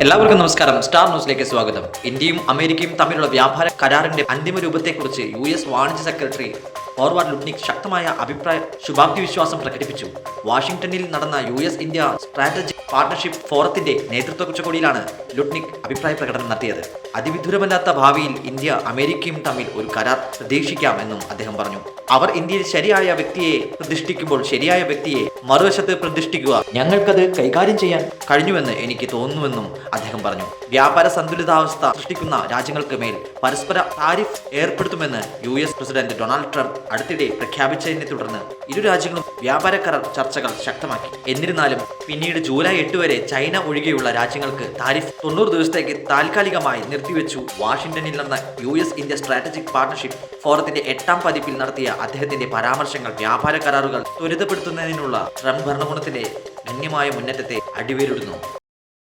എല്ലാവർക്കും നമസ്കാരം. സ്റ്റാർ ന്യൂസിലേക്ക് സ്വാഗതം. ഇന്ത്യയും അമേരിക്കയും തമ്മിലുള്ള വ്യാപാര കരാറിന്റെ അന്തിമ രൂപത്തെക്കുറിച്ച് US വാണിജ്യ സെക്രട്ടറി ഹോർവാർഡ് ലുട്നിക് ശക്തമായ ശുഭാപ്തി വിശ്വാസം പ്രകടിപ്പിച്ചു. വാഷിംഗ്ടണിൽ നടന്ന US ഇന്ത്യ സ്ട്രാറ്റജിക് പാർട്ണർഷിപ്പ് ഫോറത്തിന്റെ നേതൃത്വ ഉച്ചകോടിയിലാണ് ലുട്നിക് അഭിപ്രായ പ്രകടനം നടത്തിയത്. അതിവിദൂരമല്ലാത്ത ഭാവിയിൽ ഇന്ത്യ അമേരിക്കയും തമ്മിൽ ഒരു കരാർ പ്രതീക്ഷിക്കാമെന്നും അദ്ദേഹം പറഞ്ഞു. അവർ ഇന്ത്യയിൽ ശരിയായ വ്യക്തിയെ പ്രതിഷ്ഠിക്കുമ്പോൾ ശരിയായ വ്യക്തിയെ മറുവശത്ത് പ്രതിഷ്ഠിക്കുക ഞങ്ങൾക്കത് കൈകാര്യം ചെയ്യാൻ കഴിഞ്ഞുവെന്ന് എനിക്ക് തോന്നുന്നുവെന്നും അദ്ദേഹം പറഞ്ഞു. വ്യാപാര സന്തുലിതാവസ്ഥ സൃഷ്ടിക്കുന്ന രാജ്യങ്ങൾക്ക് മേൽ പരസ്പര താരിഫ് ഏർപ്പെടുത്തുമെന്ന് US പ്രസിഡന്റ് ഡൊണാൾഡ് ട്രംപ് അടുത്തിടെ പ്രഖ്യാപിച്ചതിനെ തുടർന്ന് ഇരു രാജ്യങ്ങളും വ്യാപാര കരാർ ചർച്ചകൾ ശക്തമാക്കി. എന്നിരുന്നാലും പിന്നീട് ജൂലൈ 8 വരെ ചൈന ഒഴികെയുള്ള രാജ്യങ്ങൾക്ക് താരിഫ് 90 ദിവസത്തേക്ക് താൽക്കാലികമായി നിർത്തിവെച്ചു. വാഷിംഗ്ടണിൽ നടന്ന US ഇന്ത്യ സ്ട്രാറ്റജിക് പാർട്ണർഷിപ്പ് ഫോറത്തിന്റെ 8ാം പതിപ്പിൽ നടത്തിയ അദ്ദേഹത്തിന്റെ പരാമർശങ്ങൾ വ്യാപാര കരാറുകൾ ത്വരിതപ്പെടുത്തുന്നതിനുള്ള ട്രംപ് ഭരണകൂടത്തിന്റെ ഗണ്യമായ മുന്നേറ്റത്തെ അടിവേരിടുന്നു.